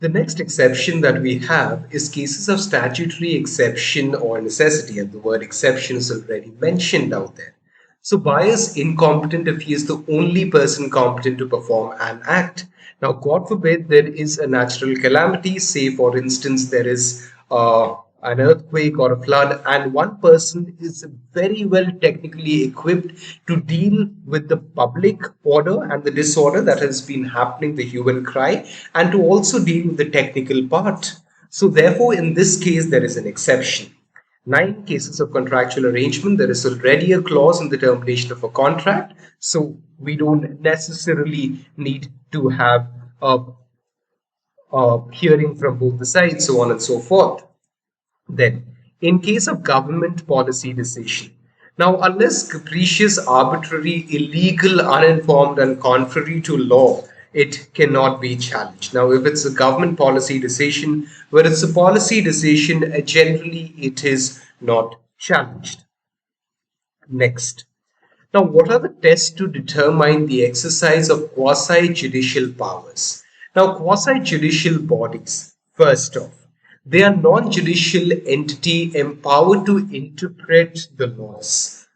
The next exception that we have is cases of statutory exception or necessity, and the word exception is already mentioned out there. So, buyer is incompetent if he is the only person competent to perform an act. Now, God forbid there is a natural calamity, say for instance, there is an earthquake or a flood, and one person is very well technically equipped to deal with the public order and the disorder that has been happening, the hue and cry, and to also deal with the technical part. So, therefore, in this case, there is an exception. 9 cases of contractual arrangement, there is already a clause in the termination of a contract, so we don't necessarily need to have a hearing from both the sides, so on and so forth. Then, in case of government policy decision, now unless capricious, arbitrary, illegal, uninformed, and contrary to law, it cannot be challenged. Now, if it's a government policy decision, where it's a policy decision, generally it is not challenged. Next. Now, what are the tests to determine the exercise of quasi-judicial powers? Now, quasi-judicial bodies, first off, they are non-judicial entity empowered to interpret the laws.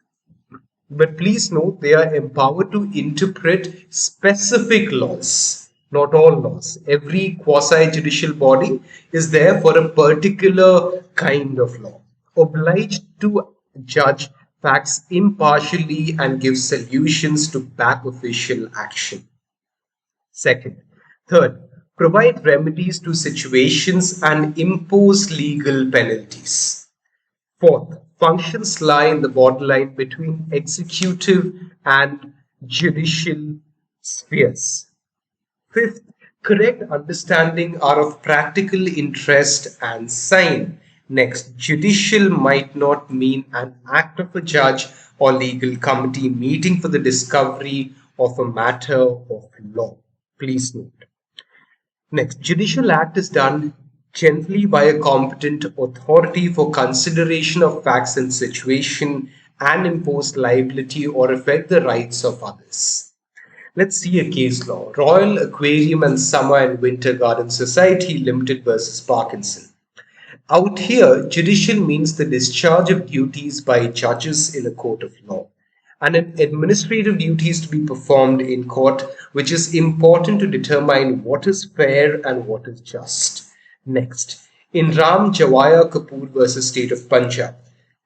But please note, they are empowered to interpret specific laws, not all laws. Every quasi-judicial body is there for a particular kind of law, obliged to judge facts impartially and give solutions to back official action. Second. Third, provide remedies to situations and impose legal penalties. Fourth, functions lie in the borderline between executive and judicial spheres. Fifth, correct understanding are of practical interest and sign. Next, judicial might not mean an act of a judge or legal committee meeting for the discovery of a matter of law. Please note. Next, judicial act is done generally by a competent authority for consideration of facts and situation and impose liability or affect the rights of others. Let's see a case law. Royal Aquarium and Summer and Winter Garden Society Limited versus Parkinson. Out here, judicial means the discharge of duties by judges in a court of law, and an administrative duties to be performed in court, which is important to determine what is fair and what is just. Next, in Ram Jawaya Kapoor versus State of Punjab,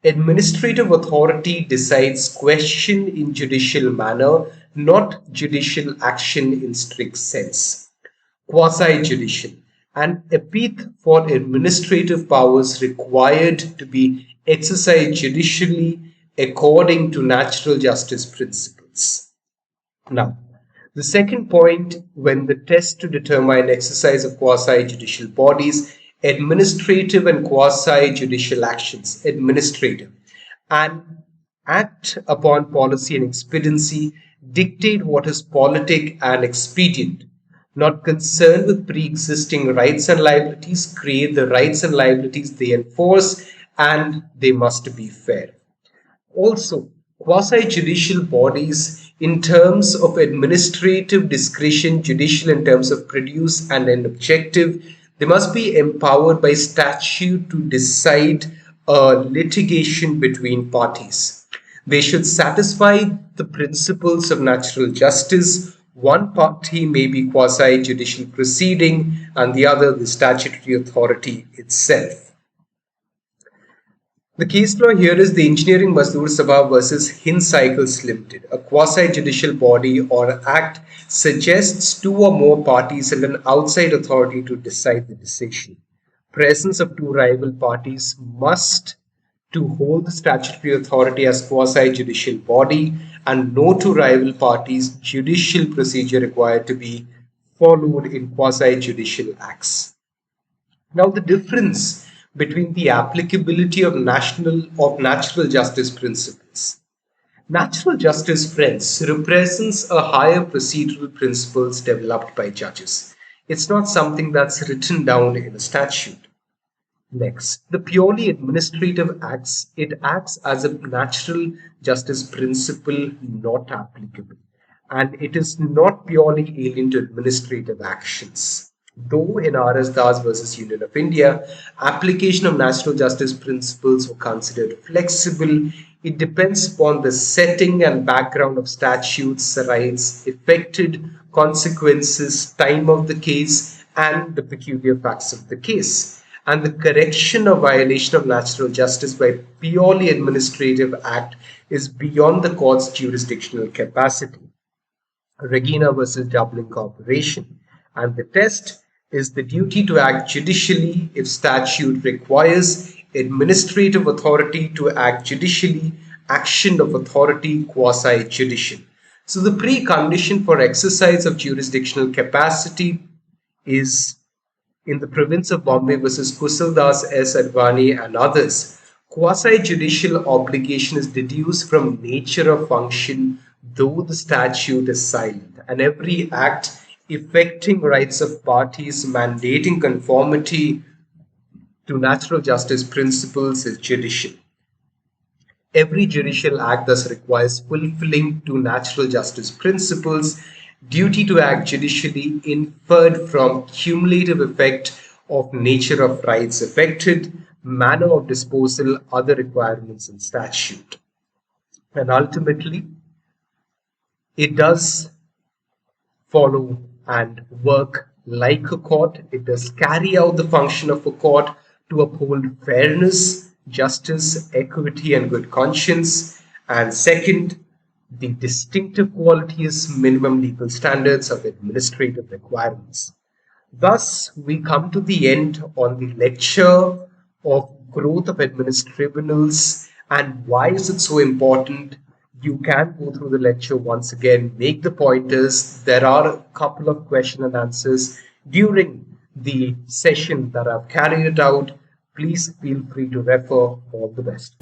administrative authority decides question in judicial manner, not judicial action in strict sense. Quasi-judicial, an epithet for administrative powers required to be exercised judicially according to natural justice principles. Now, the second point, when the test to determine exercise of quasi-judicial bodies, administrative and quasi-judicial actions. Administrative, an act upon policy and expediency, dictate what is politic and expedient, not concerned with pre-existing rights and liabilities, create the rights and liabilities they enforce, and they must be fair. Also, quasi-judicial bodies in terms of administrative discretion, judicial in terms of produce and an objective, they must be empowered by statute to decide a litigation between parties. They should satisfy the principles of natural justice. One party may be quasi-judicial proceeding and the other the statutory authority itself. The case law here is the Engineering Mazdoor Sabha versus Hind Cycles Limited. A quasi-judicial body or act suggests two or more parties and an outside authority to decide the decision. Presence of two rival parties must to hold the statutory authority as quasi-judicial body, and no two rival parties judicial procedure required to be followed in quasi-judicial acts. Now, the difference between the applicability of natural justice principles. Natural justice, friends, represents a higher procedural principles developed by judges. It's not something that's written down in a statute. Next, the purely administrative acts, it acts as a natural justice principle not applicable, and it is not purely alien to administrative actions. Though in R.S. Das versus Union of India, application of natural justice principles were considered flexible, it depends upon the setting and background of statutes, rights, effected consequences, time of the case, and the peculiar facts of the case. And the correction of violation of natural justice by purely administrative act is beyond the court's jurisdictional capacity. Regina versus Dublin Corporation. And the test is the duty to act judicially if statute requires administrative authority to act judicially, action of authority quasi judicial. So the precondition for exercise of jurisdictional capacity is in the province of Bombay versus Kusaldas S. Advani and others. Quasi-judicial obligation is deduced from nature of function, though the statute is silent, and every act effecting rights of parties mandating conformity to natural justice principles is judicial. Every judicial act thus requires fulfilling to natural justice principles, duty to act judicially inferred from cumulative effect of nature of rights affected, manner of disposal, other requirements in statute. And ultimately, it does follow and work like a court. It does carry out the function of a court to uphold fairness, justice, equity, and good conscience. And second, the distinctive quality is minimum legal standards of administrative requirements. Thus, we come to the end on the lecture of growth of tribunals and why is it so important. You can go through the lecture once again, make the pointers. There are a couple of question and answers during the session that I've carried it out. Please feel free to refer. All the best.